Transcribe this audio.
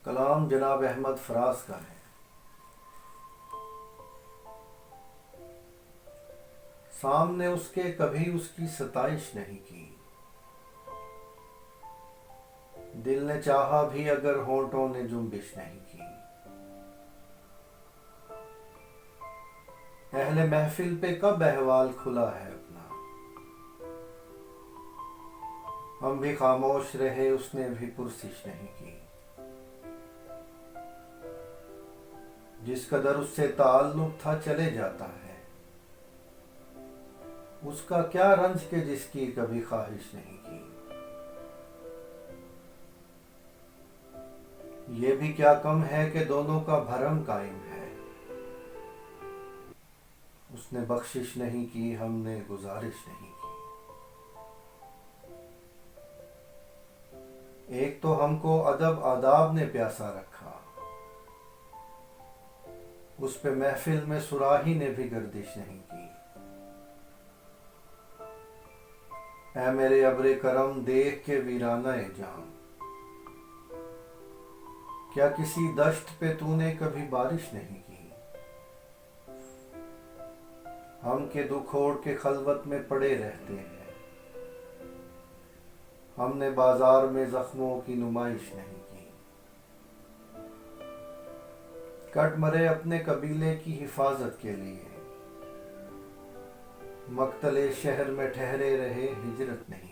کلام جناب احمد فراز کا ہے۔ سامنے اس کے کبھی اس کی ستائش نہیں کی، دل نے چاہا بھی اگر ہونٹوں نے جنبش نہیں کی۔ اہل محفل پہ کب احوال کھلا ہے اپنا، ہم بھی خاموش رہے اس نے بھی پرسش نہیں کی۔ جس قدر اس سے تعلق تھا چلے جاتا ہے، اس کا کیا رنج کہ جس کی کبھی خواہش نہیں کی۔ یہ بھی کیا کم ہے کہ دونوں کا بھرم قائم ہے، اس نے بخشش نہیں کی ہم نے گزارش نہیں کی۔ ایک تو ہم کو ادب آداب نے پیاسا رکھا، اس پہ محفل میں صراحی نے بھی گردش نہیں کی۔ اے میرے ابر کرم دیکھ کے ویرانہ جام، کیا کسی دشت پہ تو نے کبھی بارش نہیں کی۔ ہم کے دکھ اوڑھ کے خلوت میں پڑے رہتے ہیں، ہم نے بازار میں زخموں کی نمائش نہیں کی۔ کٹ مرے اپنے قبیلے کی حفاظت کے لیے، مقتل شہر میں ٹھہرے رہے ہجرت نہیں